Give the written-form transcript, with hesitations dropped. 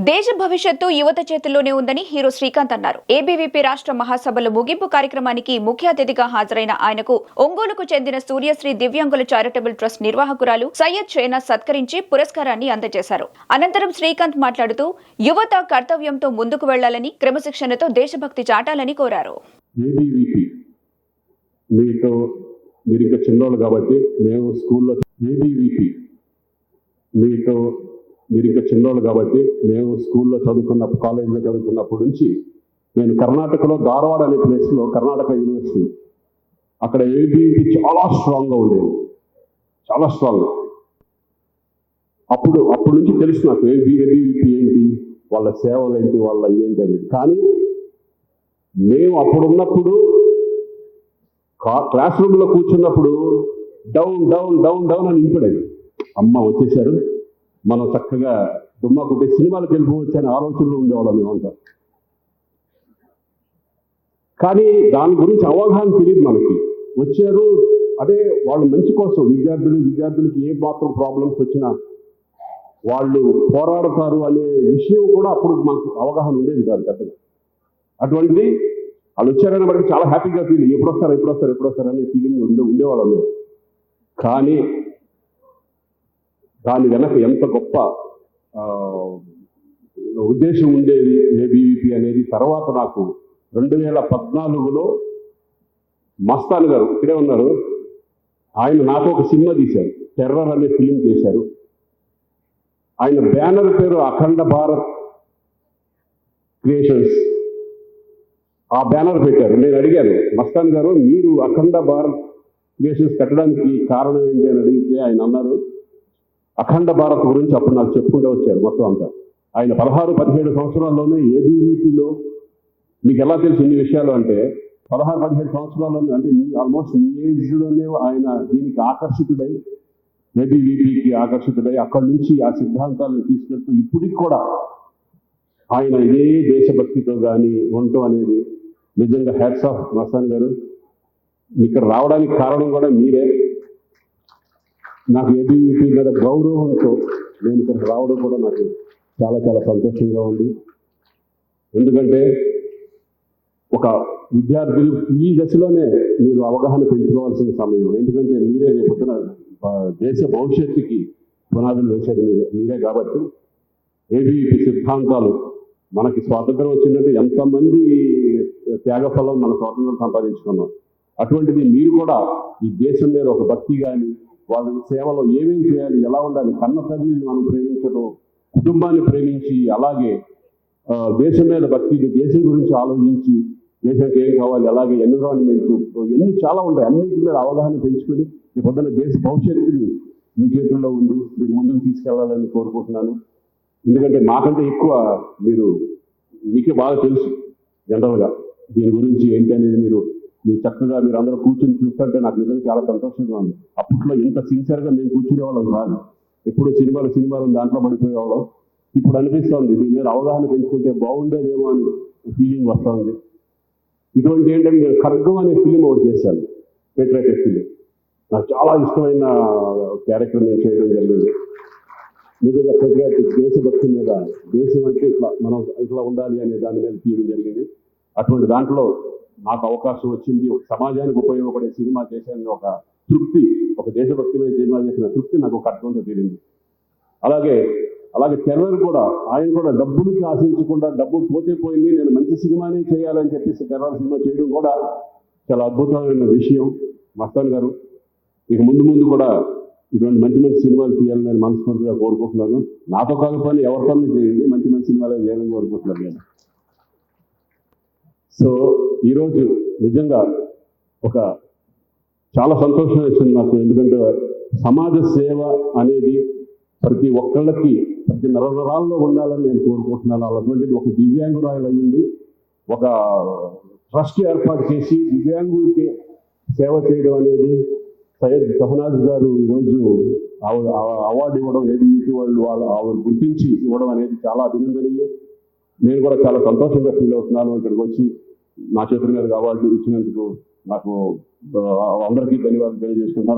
దేశ భవిష్యత్తు యువత చేతుల్లోనే ఉందని హీరో శ్రీకాంత్ అన్నారు. ఏబీవీపీ రాష్ట్ర మహాసభల ముగింపు కార్యక్రమానికి ముఖ్య అతిథిగా హాజరైన ఆయనకు ఒంగోలుకు చెందిన సూర్యశ్రీ దివ్యాంగుల చారిటబుల్ ట్రస్ట్ నిర్వాహకురాలు సయ్యద్ షేనా సత్కరించి పురస్కారాన్ని అందజేశారు. అనంతరం శ్రీకాంత్ మాట్లాడుతూ యువత కర్తవ్యంతో ముందుకు వెళ్లాలని, క్రమశిక్షణతో దేశభక్తి చాటాలని కోరారు. మేము స్కూల్లో చదువుకున్న కాలేజీలో చదువుకున్నప్పటి నుంచి నేను కర్ణాటకలో ధారవాడ అనే ప్లేస్లో కర్ణాటక యూనివర్సిటీ అక్కడ ఏబీవీపీ చాలా స్ట్రాంగ్గా ఉండేది, చాలా స్ట్రాంగ్. అప్పుడు నుంచి తెలుసు నాకు ఏబీవీపీ ఏంటి, వాళ్ళ సేవలు ఏంటి, వాళ్ళ ఇదేంటి అనేది. కానీ మేము అప్పుడున్నప్పుడు క్లాస్ రూమ్లో కూర్చున్నప్పుడు డౌన్ డౌన్ డౌన్ డౌన్ అని ఇంపడేది. అమ్మ వచ్చేసారు, మనం చక్కగా దుమ్మా కొట్టే సినిమాలకు వెళ్ళిపోవచ్చు అనే ఆలోచనలో ఉండేవాళ్ళం మేమంతా. కానీ దాని గురించి అవగాహన తెలియదు మనకి. వచ్చారు అదే వాళ్ళు మంచి కోసం, విద్యార్థులకి ఏ మాత్రం ప్రాబ్లమ్స్ వచ్చినా వాళ్ళు పోరాడతారు అనే విషయం కూడా అప్పుడు మనకు అవగాహన ఉండేది కాదు పెద్దగా. అటువంటిది వాళ్ళు వచ్చారని బట్టి చాలా హ్యాపీగా ఫీల్, ఎప్పుడొస్తారు అనే ఫీలింగ్ ఉండేవాళ్ళం మేము. కానీ దాని వెనక ఎంత గొప్ప ఉద్దేశం ఉండేది ఏబీవీపీ అనేది తర్వాత నాకు 2014లో మస్తాన్ గారు ఇక్కడే ఉన్నారు, ఆయన నాకు ఒక సినిమా తీశారు, టెర్రర్ అనే ఫిలిం చేశారు. ఆయన బ్యానర్ పేరు అఖండ భారత్ క్రియేషన్స్. ఆ బ్యానర్ పెట్టారు. నేను అడిగాను, మస్తాన్ గారు మీరు అఖండ భారత్ క్రియేషన్స్ పెట్టడానికి కారణం ఏంటి అని అడిగితే ఆయన అన్నారు, అఖండ భారత్ గురించి అప్పుడు నాకు చెప్పుకుంటూ వచ్చారు మొత్తం అంతా. ఆయన 16-17 సంవత్సరాల్లోనే ఏబీవీపీలో, మీకు ఎలా తెలిసి ఇన్ని విషయాలు అంటే 16-17 సంవత్సరాల్లోనే, అంటే ఆల్మోస్ట్ మీ ఏజ్లోనే ఆయన దీనికి ఆకర్షితుడై, ఏబీవీపీకి ఆకర్షితుడై అక్కడి నుంచి ఆ సిద్ధాంతాలను తీసుకెళ్తూ ఇప్పటికి కూడా ఆయన ఇదే దేశభక్తితో కానీ ఉండటం అనేది నిజంగా హ్యాట్స్ ఆఫ్ మస్తాన్ గారు. ఇక్కడ రావడానికి కారణం కూడా మీరే. నాకు ఏబీవీపీ మీద గౌరవంతో నేను ఇక్కడ రావడం కూడా నాకు చాలా చాలా సంతోషంగా ఉంది. ఎందుకంటే ఒక విద్యార్థులు ఈ దశలోనే మీరు అవగాహన పెంచుకోవాల్సిన సమయం. ఎందుకంటే మీరే రేపొద్దున దేశ భవిష్యత్తుకి పునాదులు వేసేది మీరే కాబట్టి ఏబీవీపీ సిద్ధాంతాలు, మనకి స్వాతంత్రం వచ్చిందంటే ఎంతమంది త్యాగఫలం మన స్వాతంత్రం సంపాదించుకున్నాం. అటువంటిది మీరు కూడా ఈ దేశం మీద ఒక భక్తి కానీ, వాళ్ళ సేవలో ఏమేమి చేయాలి, ఎలా ఉండాలి, కన్న తల్లిని మనం ప్రేమించడం, కుటుంబాన్ని ప్రేమించి, అలాగే దేశం మీద భక్తి, దేశం గురించి ఆలోచించి దేశానికి ఏం కావాలి, అలాగే ఎన్విరాన్మెంట్, ఇవన్నీ చాలా ఉంటాయి. అన్నింటి మీద అవగాహన పెంచుకొని ఈ పొద్దున దేశ భవిష్యత్తుని మీ చేతుల్లో ఉంది, మీరు ముందుకు తీసుకెళ్లాలని కోరుకుంటున్నాను. ఎందుకంటే మాకంటే ఎక్కువ మీకే బాగా తెలుసు జనరల్గా దీని గురించి ఏంటి అనేది. మీరు చక్కగా మీరు అందరూ కూర్చొని చూస్తుంటే నాకు నిజంగా చాలా సంతోషంగా ఉంది. అప్పట్లో ఇంత సిన్సియర్గా మేము కూర్చునేవాళ్ళం కాదు, ఎప్పుడు సినిమాలు దాంట్లో పడిపోయేవాళ్ళం. ఇప్పుడు అనిపిస్తుంది దీని మీద అవగాహన పెంచుకుంటే బాగుండేదేమో అని ఫీలింగ్ వస్తుంది. ఇటువంటి ఏంటంటే నేను ఖడ్గం అనే ఫిలిం ఒకటి చేశాను, పేట్రియాటిక్ ఫిలిం. నాకు చాలా ఇష్టమైన క్యారెక్టర్ నేను చేయడం జరిగింది. నిజంగా పేట్రియాటిక్, దేశభక్తి మీద, దేశం అంటే మనం ఇట్లా ఉండాలి అనే దాని మీద తీయడం జరిగింది. అటువంటి దాంట్లో నాకు అవకాశం వచ్చింది. ఒక సమాజానికి ఉపయోగపడే సినిమా చేశాను, ఒక తృప్తి, ఒక దేశభక్తి మీద సినిమా చేసిన తృప్తి నాకు ఒక అర్థంతో తీరింది. అలాగే టెర్రర్ కూడా, ఆయన కూడా డబ్బులకి ఆశించకుండా, డబ్బు పోతే పోయింది, నేను మంచి సినిమానే చేయాలని చెప్పేసి టెర్రర్ సినిమా చేయడం కూడా చాలా అద్భుతమైన విషయం. మస్తాన్ గారు ఇక ముందు కూడా ఇటువంటి మంచి సినిమాలు తీయాలని నేను మనస్ఫూర్తిగా కోరుకుంటున్నాను. నాతో కాకపోయినా ఎవరితో చేయండి, మంచి సినిమాలు చేయాలని కోరుకుంటున్నాను నేను. సో ఈరోజు నిజంగా చాలా సంతోషం వేసింది నాకు. ఎందుకంటే సమాజ సేవ అనేది ప్రతి ఒక్కళ్ళకి, ప్రతి నరనరాల్లో ఉండాలని నేను కోరుకుంటున్నాను. అటువంటిది ఒక దివ్యాంగురాలు అయ్యింది, ఒక ట్రస్ట్ ఏర్పాటు చేసి దివ్యాంగులకి సేవ చేయడం అనేది. సయ్యద్ షహనాజ్ గారు ఈరోజు అవార్డు ఇవ్వడం, ఏబీవీపీ వాళ్ళు ఆవిడ గుర్తించి ఇవ్వడం అనేది చాలా అభినందనీయం. నేను కూడా చాలా సంతోషంగా ఫీల్ అవుతున్నాను. ఇక్కడికి వచ్చి నా చేతుల మీద అవార్డు ఇచ్చినందుకు నాకు అందరికీ ధన్యవాదాలు తెలియజేసుకుంటున్నాను.